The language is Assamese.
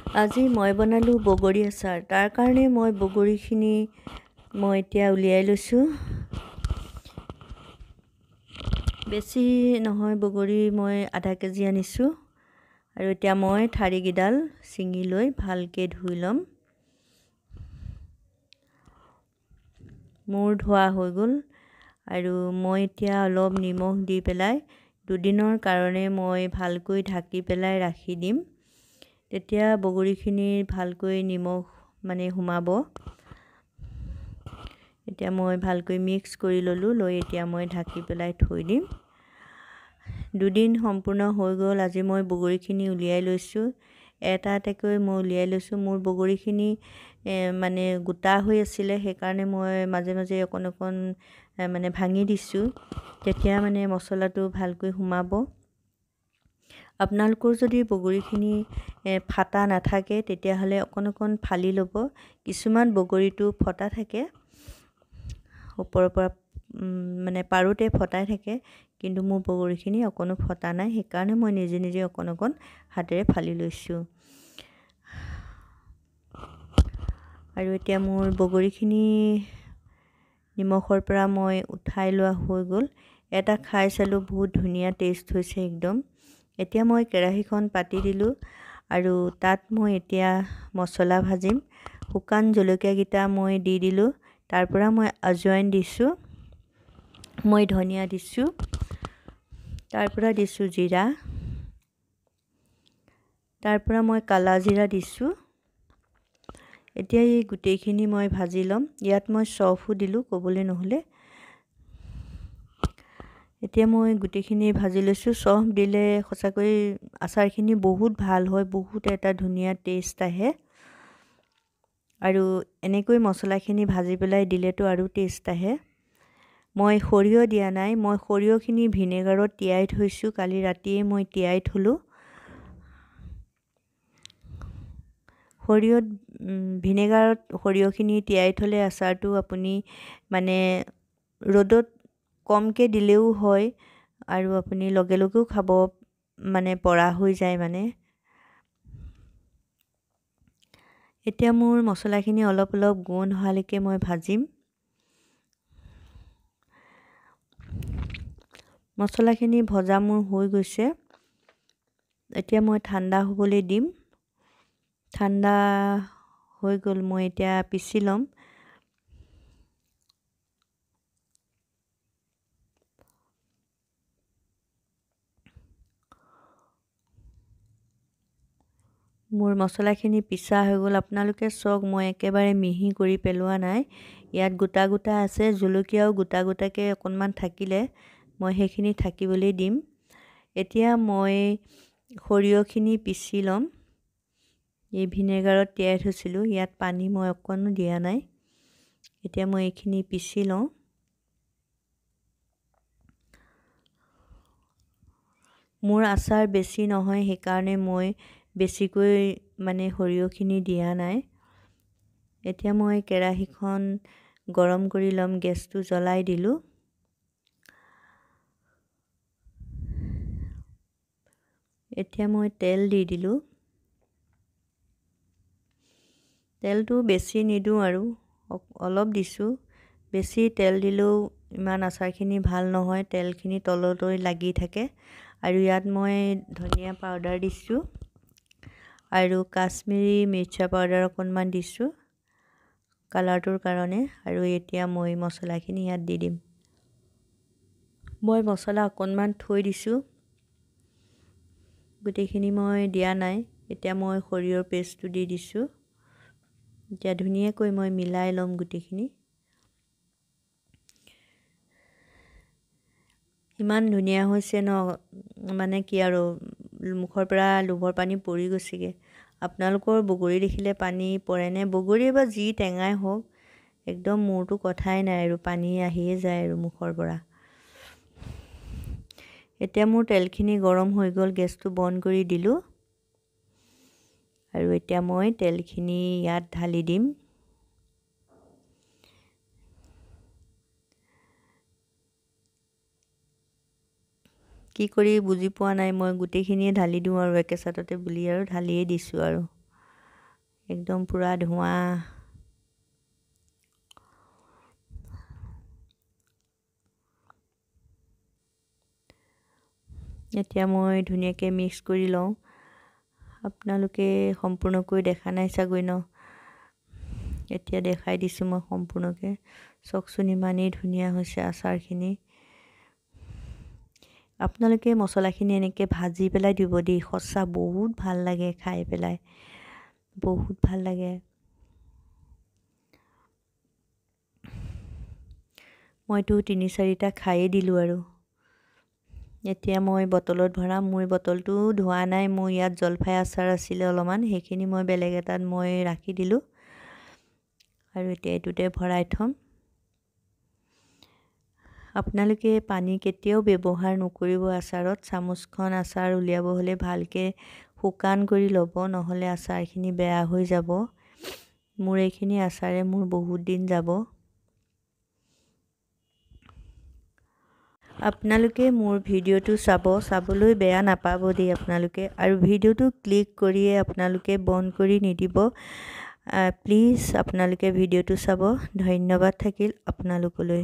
আজি মই বনালোঁ বগৰী আচাৰ। তাৰ কাৰণে মই বগৰীখিনি এতিয়া উলিয়াই লৈছোঁ। বেছি নহয়, বগৰী মই আধা কেজি আনিছোঁ। আৰু এতিয়া মই ঠাৰিকেইডাল ছিঙি লৈ ভালকৈ ধুই ল'ম। মোৰ ধোৱা হৈ গ'ল আৰু মই এতিয়া অলপ নিমখ দি পেলাই দুদিনৰ কাৰণে মই ভালকৈ ঢাকি পেলাই ৰাখি দিম। তেতিয়া বগৰীখিনি ভালকৈ নিমখ সোমাব। এতিয়া মই ভালকৈ মিক্স কৰি ল'লোঁ। এতিয়া মই ঢাকি পেলাই থৈ দিম। দুদিন সম্পূৰ্ণ হৈ গ'ল। আজি মই বগৰীখিনি উলিয়াই লৈছোঁ। এটা এটাকৈ মই উলিয়াই লৈছোঁ। মোৰ বগৰীখিনি গোটা হৈ আছিলে, সেইকাৰণে মই মাজে মাজে অকণ অকণ ভাঙি দিছোঁ। তেতিয়া মছলাটো ভালকৈ সোমাব। আপোনালোকৰ যদি বগৰীখিনি ফাটা নাথাকে তেতিয়াহ'লে অকণ অকণ ফালি ল'ব। কিছুমান বগৰীটো ফটা থাকে, ওপৰৰ পৰা পাৰোঁতে ফটাই থাকে, কিন্তু মোৰ বগৰীখিনি অকণো ফটা নাই। সেইকাৰণে মই নিজে নিজে অকণ অকণ হাতেৰে ফালি লৈছোঁ। আৰু এতিয়া মোৰ বগৰীখিনি নিমখৰ পৰা মই উঠাই লোৱা হৈ গ'ল। এটা খাই চালোঁ, বহুত ধুনীয়া টেষ্ট হৈছে একদম। এতিয়া মই কেৰাহীখন পাতি দিলোঁ আৰু তাত মই এতিয়া মছলা ভাজিম। শুকান জলকীয়াকেইটা মই দি দিলোঁ। তাৰ পৰা মই আজৱাইন দিছোঁ, মই ধনিয়া দিছোঁ, তাৰ পৰা দিছোঁ জিৰা, তাৰ পৰা মই কালা জিৰা দিছোঁ। এতিয়া এই গোটেইখিনি মই ভাজি ল'ম। ইয়াত মই চফো দিলোঁ, ক'বলৈ নহ'লে। এতিয়া মই গোটেইখিনি ভাজি লৈছোঁ। চফ দিলে সঁচাকৈ আচাৰখিনি বহুত ভাল হয়, বহুত এটা ধুনীয়া টেষ্ট আহে। আৰু এনেকৈ মছলাখিনি ভাজি পেলাই দিলেতো আৰু টেষ্ট আহে। মই সৰিয়হ দিয়া নাই। মই সৰিয়হখিনি ভিনেগাৰত তিয়াই থৈছোঁ। কালি ৰাতিয়ে মই তিয়াই থলোঁ। ভিনেগাৰত সৰিয়হখিনি তিয়াই থ'লে আচাৰটো আপুনি ৰ'দত কমকৈ দিলেও হয় আৰু আপুনি লগে লগেও খাব পৰা হৈ যায় এতিয়া মোৰ মছলাখিনি অলপ অলপ গোন্ধ হোৱালৈকে মই ভাজিম। মছলাখিনি ভজা মোৰ হৈ গৈছে। এতিয়া মই ঠাণ্ডা হ'বলৈ দিম। ঠাণ্ডা হৈ গ'ল, মই এতিয়া পিচি ল'ম। মোৰ মছলাখিনি পিছা হৈ গ'ল। আপোনালোকে চাওক, মই একেবাৰে মিহি কৰি পেলোৱা নাই। ইয়াত গোটা গোটা আছে। জলকীয়াও গোটা গোটাকৈ অকণমান থাকিলে মই সেইখিনি থাকিবলৈ দিম। এতিয়া মই সৰিয়হখিনি পিচি ল'ম। এই ভিনেগাৰত তিয়াই থৈছিলোঁ, ইয়াত পানী মই অকণো দিয়া নাই। এতিয়া মই এইখিনি পিচি লওঁ। মোৰ আচাৰ বেছি নহয়, সেইকাৰণে মই বেছিকৈ সৰিয়হখিনি দিয়া নাই। এতিয়া মই কেৰাহীখন গৰম কৰি ল'ম। গেছটো জ্বলাই দিলোঁ। এতিয়া মই তেল দি দিলোঁ। তেলটো বেছি নিদিওঁ আৰু অলপ দিছোঁ। বেছি তেল দিলেও ইমান আচাৰখিনি ভাল নহয়, তেলখিনি তললৈ লাগি থাকে। আৰু ইয়াত মই ধনিয়া পাউডাৰ দিছোঁ আৰু কাশ্মীৰী মিৰ্চা পাউডাৰ অকণমান দিছোঁ কালাৰটোৰ কাৰণে। আৰু এতিয়া মই মছলাখিনি ইয়াত দি দিম। মই মছলা অকণমান থৈ দিছোঁ, গোটেইখিনি মই দিয়া নাই। এতিয়া মই সৰিয়হৰ পেষ্টটো দি দিছোঁ। এতিয়া ধুনীয়াকৈ মই মিলাই ল'ম গোটেইখিনি। ইমান ধুনীয়া হৈছে ন, কি আৰু মুখৰ পৰা লোভৰ পানী পৰি গৈছেগৈ। আপোনালোকৰ বগৰী দেখিলে পানী পৰেনে? বগৰী বা যি টেঙাই হওক, একদম মোৰতো কথাই নাই আৰু পানী আহিয়ে যায় আৰু মুখৰ পৰা। এতিয়া মোৰ তেলখিনি গৰম হৈ গ'ল। গেছটো বন্ধ কৰি দিলোঁ আৰু এতিয়া মই তেলখিনি ইয়াত ঢালি দিম। কি কৰি বুজি পোৱা নাই, মই গোটেইখিনিয়ে ঢালি দিওঁ আৰু একেচাটতে বুলি আৰু ঢালিয়ে দিছোঁ আৰু। একদম পুৰা ধোঁৱা। এতিয়া মই ধুনীয়াকৈ মিক্স কৰি লওঁ। আপোনালোকে সম্পূৰ্ণকৈ দেখা নাই চাগৈ ন? এতিয়া দেখাই দিছোঁ মই সম্পূৰ্ণকৈ। চাওকচোন ইমানেই ধুনীয়া হৈছে আচাৰখিনি। আপোনালোকে মছলাখিনি এনেকৈ ভাজি পেলাই দিব দেই, সঁচা বহুত ভাল লাগে খাই পেলাই, বহুত ভাল লাগে। মইতো 3-4টা খায়েই দিলোঁ আৰু। এতিয়া মই বটলত ভৰাম। মোৰ বটলটো ধোৱা নাই। মোৰ ইয়াত জলফাই আচাৰ আছিলে অলপমান, সেইখিনি মই বেলেগ এটাত মই ৰাখি দিলোঁ আৰু এতিয়া এইটোতে ভৰাই থ'ম। আপোনালোকে পানী কেতিয়াও ব্যৱহাৰ নকৰিব আচাৰত। চামুচখন আচাৰ উলিয়াব হ'লে ভালকৈ শুকান কৰি ল'ব, নহ'লে আচাৰখিনি বেয়া হৈ যাব। মোৰ এইখিনি আচাৰে মোৰ বহুত দিন যাব। আপোনালোকে মোৰ ভিডিঅ'টো চাবলৈ বেয়া নাপাব দেই আপোনালোকে, আৰু ভিডিঅ'টো ক্লিক কৰিয়ে আপোনালোকে বন্ধ কৰি নিদিব প্লিজ। আপোনালোকে ভিডিঅ'টো চাব। ধন্যবাদ থাকিল আপোনালোকলৈ।